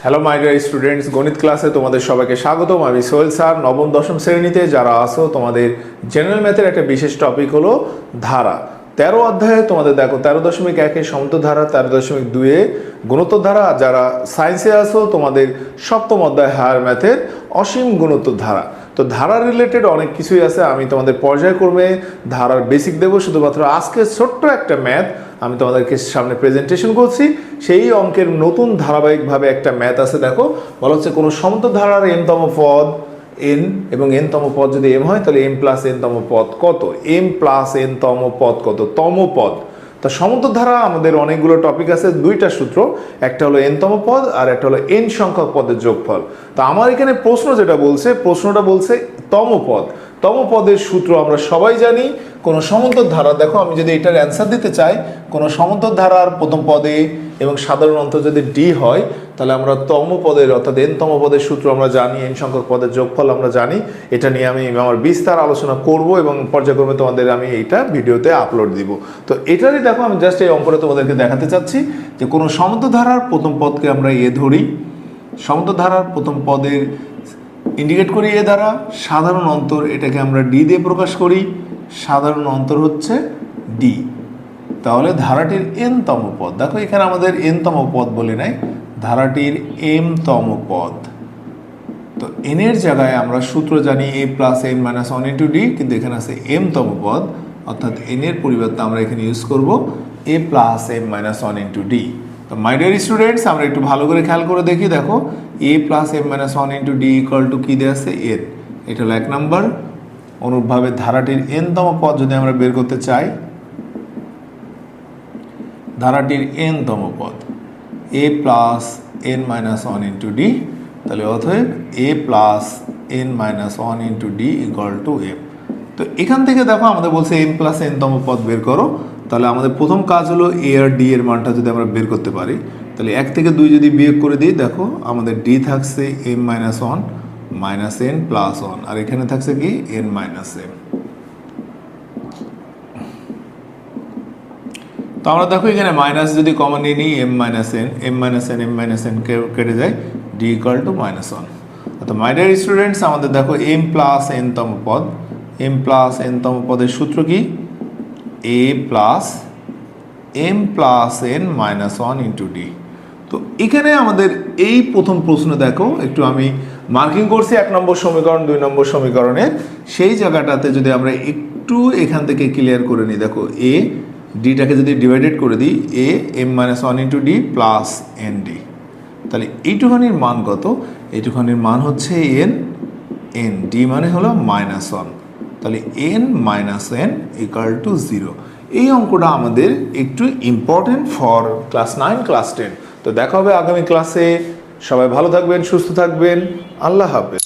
Hello my dear students, গণিত ক্লাসে তোমাদের সবাইকে স্বাগতম। আমি সোহেল স্যার। নবম দশম শ্রেণীতে যারা আসো, তোমাদের জেনারেল ম্যাথের একটা বিশেষ টপিক হলো ধারা। 13 অধ্যায়ে তোমাদের দেখো 13.1 সমুদ্র ধারা, 13.2 গুণোত্তর ধারা। আর যারা সায়েন্সে আসো, তোমাদের সপ্তম অধ্যায় হায়ার ম্যাথের অসীম গুণোত্তর ধারা। তো ধারা রিলেটেড অনেক কিছুই আছে। আমি তোমাদের পর্যায়ক্রমে ধারার বেসিক দেবো। শুধুমাত্র আজকে ছোট্ট একটা ম্যাথ আমি তোমাদেরকে সামনে প্রেজেন্টেশন করছি। সেই অঙ্কের নতুন ধারাবাহিকভাবে একটা ম্যাথ আছে। দেখো, বলা হচ্ছে কোনো সমুদ্র ধারার এনতম পদ এন এবং এনতম পদ যদি এম হয়, তাহলে এম প্লাস এনতম পদ কত? এম প্লাস এনতম পদ কত? তম পদ। তা সমুদ্র ধারা আমাদের অনেকগুলো টপিক আছে, দুইটা সূত্র, একটা হলো এনতম পদ আর একটা হলো এন সংখ্যক পদের যোগফল। তা আমার এখানে প্রশ্নটা বলছে তম পদ। তম পদের সূত্র আমরা সবাই জানি। কোনো সমান্তর ধারা, দেখো আমি যদি এটার অ্যান্সার দিতে চাই, কোনো সমান্তর ধারার প্রথম পদে এবং সাধারণ অন্তর যদি ডি হয়, তাহলে আমরা তম পদের অর্থাৎ এন তম পদের সূত্র আমরা জানি, এন সংখ্যক পদের যোগফল আমরা জানি। এটা নিয়ে আমি আমার বিস্তার আলোচনা করব এবং পর্যায়ক্রমে তোমাদের আমি এইটা ভিডিওতে আপলোড দিব। তো এটারই দেখো, আমি জাস্ট এই অঙ্কটা তোমাদেরকে দেখাতে চাচ্ছি যে কোনো সমান্তর ধারার প্রথম পদকে আমরা এ ধরি, সমান্তর ধারার প্রথম পদের ইন্ডিকেট করি এ দ্বারা, সাধারণ অন্তর এটাকে আমরা ডি দিয়ে প্রকাশ করি, সাধারণ অন্তর হচ্ছে ডি। তাহলে ধারাটির এন তম পদ, দেখো এখানে আমাদের এন তম পদ বলে নাই, ধারাটির এম তম পদ। তো এন এর জায়গায় আমরা সূত্র জানি a plus n minus one into d, কিন্তু এখানে আছে এম তম পদ, অর্থাৎ এন এর পরিবর্তে আমরা এখানে ইউজ করব a plus m minus one into d. তো মাই ডিয়ার স্টুডেন্টস, আমরা একটু ভালো করে খেয়াল করে দেখি। দেখো, a plus m minus one into d equal to কী দেওয়া আছে? এন। এটা হলো 1 নম্বর। অনুরূপভাবে ধারাটির এন তম পদ যদি আমরা বের করতে চাই, ধারাটির এন তম পদ a plus n minus one into d, তাহলে অতএব a plus n minus one into d equal to m. তো এখান থেকে দেখো আমাদের বলছে এম প্লাস এন তম পদ বের করো। তাহলে আমাদের প্রথম কাজ হলো এ আর ডি এর মানটা যদি আমরা বের করতে পারি, তাহলে 1 থেকে 2 যদি বিয়োগ করে দিই, দেখো আমাদের ডি থাকছে m minus one minus n plus one, আর এখানে থাকছে কি এন মাইনাস এম। তো আমরা দেখো এখানে মাইনাস যদি কমন নিয়ে নিই, m minus n, m minus n, m minus n কেটে যায়, d equal to minus one. অর্থাৎ মাই ডিয়ার স্টুডেন্টস, আমাদের দেখো এম প্লাস এন তম পদ, এম প্লাস এন তম পদের সূত্র কি? A plus m plus n minus one into d. তো এখানে আমাদের এই প্রথম প্রশ্ন দেখো, একটু আমি মার্কিং করছি 1 নম্বর সমীকরণ 2 নম্বর সমীকরণের সেই জায়গাটাতে যদি আমরা একটু এখান থেকে ক্লিয়ার করে নিই, দেখো এ ডিটাকে যদি ডিভাইডেড করে দিই, a m minus one into d plus n d, তাহলে এইটুখানির মান কত? এইটুখানির মান হচ্ছে এন, এন ডি মানে হলো মাইনাস ওয়ান, তাহলে N minus N equal to 0। এই অঙ্কটা আমাদের একটু ইম্পর্টেন্ট ফর ক্লাস 9 ক্লাস 10। তো দেখা হবে আগামী ক্লাসে। সবাই ভালো থাকবেন, সুস্থ থাকবেন। আল্লাহ হাফেজ।